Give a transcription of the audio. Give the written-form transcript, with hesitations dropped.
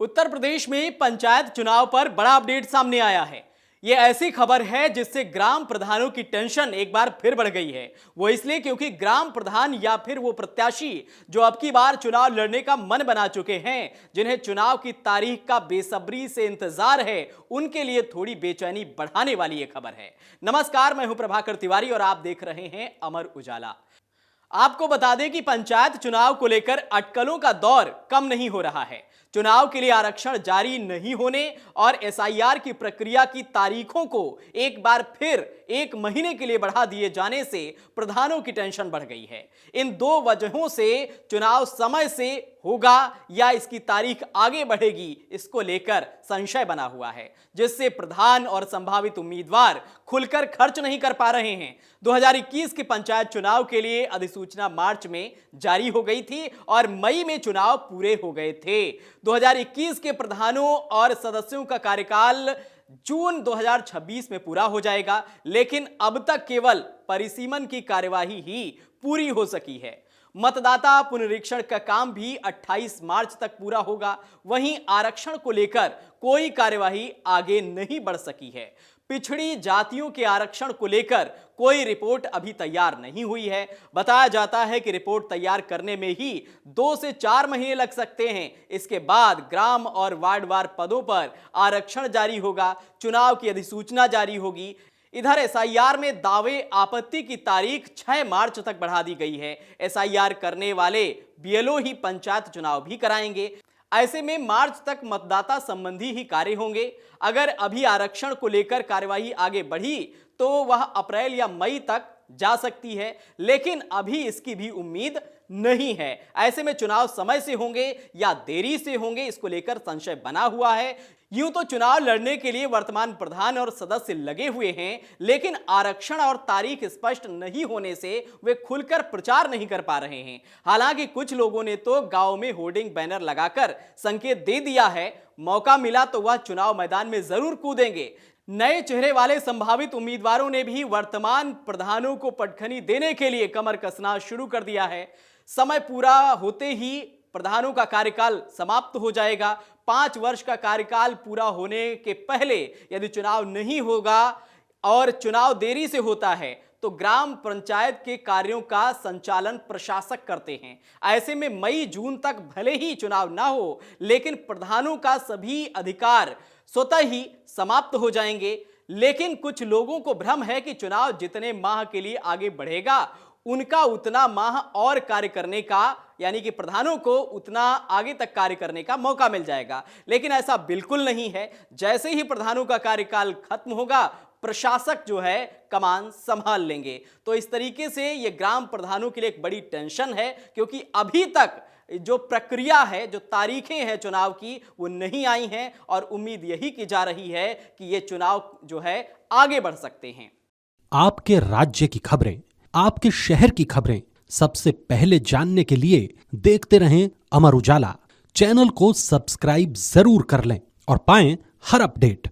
उत्तर प्रदेश में पंचायत चुनाव पर बड़ा अपडेट सामने आया है। यह ऐसी खबर है जिससे ग्राम प्रधानों की टेंशन एक बार फिर बढ़ गई है। वो इसलिए क्योंकि ग्राम प्रधान या फिर वो प्रत्याशी जो अब की बार चुनाव लड़ने का मन बना चुके हैं, जिन्हें चुनाव की तारीख का बेसब्री से इंतजार है, उनके लिए थोड़ी बेचैनी बढ़ाने वाली ये खबर है। नमस्कार, मैं हूं प्रभाकर तिवारी और आप देख रहे हैं अमर उजाला। आपको बता दें कि पंचायत चुनाव को लेकर अटकलों का दौर कम नहीं हो रहा है। चुनाव के लिए आरक्षण जारी नहीं होने और एसआईआर की प्रक्रिया की तारीखों को एक बार फिर 1 महीने के लिए बढ़ा दिए जाने से प्रधानों की टेंशन बढ़ गई है। इन दो वजहों से चुनाव समय से होगा या इसकी तारीख आगे बढ़ेगी, इसको लेकर संशय बना हुआ है, जिससे प्रधान और संभावित उम्मीदवार खुलकर खर्च नहीं कर पा रहे हैं। 2021 के पंचायत चुनाव के लिए अधिसूचना मार्च में जारी हो गई थी और मई में चुनाव पूरे हो गए थे। 2021 के प्रधानों और सदस्यों का कार्यकाल जून 2026 में पूरा हो जाएगा, लेकिन अब तक केवल परिसीमन की कार्यवाही ही पूरी हो सकी है। मतदाता पुनरीक्षण का काम भी 28 मार्च तक पूरा होगा। वहीं आरक्षण को लेकर कोई कार्यवाही आगे नहीं बढ़ सकी है। पिछड़ी जातियों के आरक्षण को लेकर कोई रिपोर्ट अभी तैयार नहीं हुई है। बताया जाता है कि रिपोर्ट तैयार करने में ही 2 से 4 महीने लग सकते हैं। इसके बाद ग्राम और वार्डवार पदों पर आरक्षण जारी होगा, चुनाव की अधिसूचना जारी होगी। इधर एसआईआर में दावे आपत्ति की तारीख 6 मार्च तक बढ़ा दी गई है। एसआईआर करने वाले बीएलओ ही पंचायत चुनाव भी कराएंगे। ऐसे में मार्च तक मतदाता संबंधी ही कार्य होंगे। अगर अभी आरक्षण को लेकर कार्यवाही आगे बढ़ी तो वह अप्रैल या मई तक जा सकती है, लेकिन अभी इसकी भी उम्मीद नहीं है। ऐसे में चुनाव समय से होंगे या देरी से होंगे, इसको लेकर संशय बना हुआ है। यूं तो चुनाव लड़ने के लिए वर्तमान प्रधान और सदस्य लगे हुए हैं, लेकिन आरक्षण और तारीख स्पष्ट नहीं होने से वे खुलकर प्रचार नहीं कर पा रहे हैं। हालांकि कुछ लोगों ने तो गांव में होर्डिंग बैनर लगाकर संकेत दे दिया है, मौका मिला तो वह चुनाव मैदान में जरूर कूदेंगे। नए चेहरे वाले संभावित उम्मीदवारों ने भी वर्तमान प्रधानों को पटखनी देने के लिए कमर कसना शुरू कर दिया है। समय पूरा होते ही प्रधानों का कार्यकाल समाप्त हो जाएगा। 5 वर्ष का कार्यकाल पूरा होने के पहले यदि चुनाव नहीं होगा और चुनाव देरी से होता है तो ग्राम पंचायत के कार्यों का संचालन प्रशासक करते हैं। ऐसे में मई जून तक भले ही चुनाव ना हो, लेकिन प्रधानों का सभी अधिकार स्वतः ही समाप्त हो जाएंगे। लेकिन कुछ लोगों को भ्रम है कि चुनाव जितने माह के लिए आगे बढ़ेगा उनका उतना माह और कार्य करने का, यानी कि प्रधानों को उतना आगे तक कार्य करने का मौका मिल जाएगा। लेकिन ऐसा बिल्कुल नहीं है। जैसे ही प्रधानों का कार्यकाल खत्म होगा, प्रशासक जो है कमान संभाल लेंगे। तो इस तरीके से ये ग्राम प्रधानों के लिए एक बड़ी टेंशन है, क्योंकि अभी तक जो प्रक्रिया है, जो तारीखें हैं चुनाव की, वो नहीं आई हैं और उम्मीद यही की जा रही है कि ये चुनाव जो है आगे बढ़ सकते हैं। आपके राज्य की खबरें, आपके शहर की खबरें सबसे पहले जानने के लिए देखते रहें अमर उजाला। चैनल को सब्सक्राइब जरूर कर लें और पाएं हर अपडेट।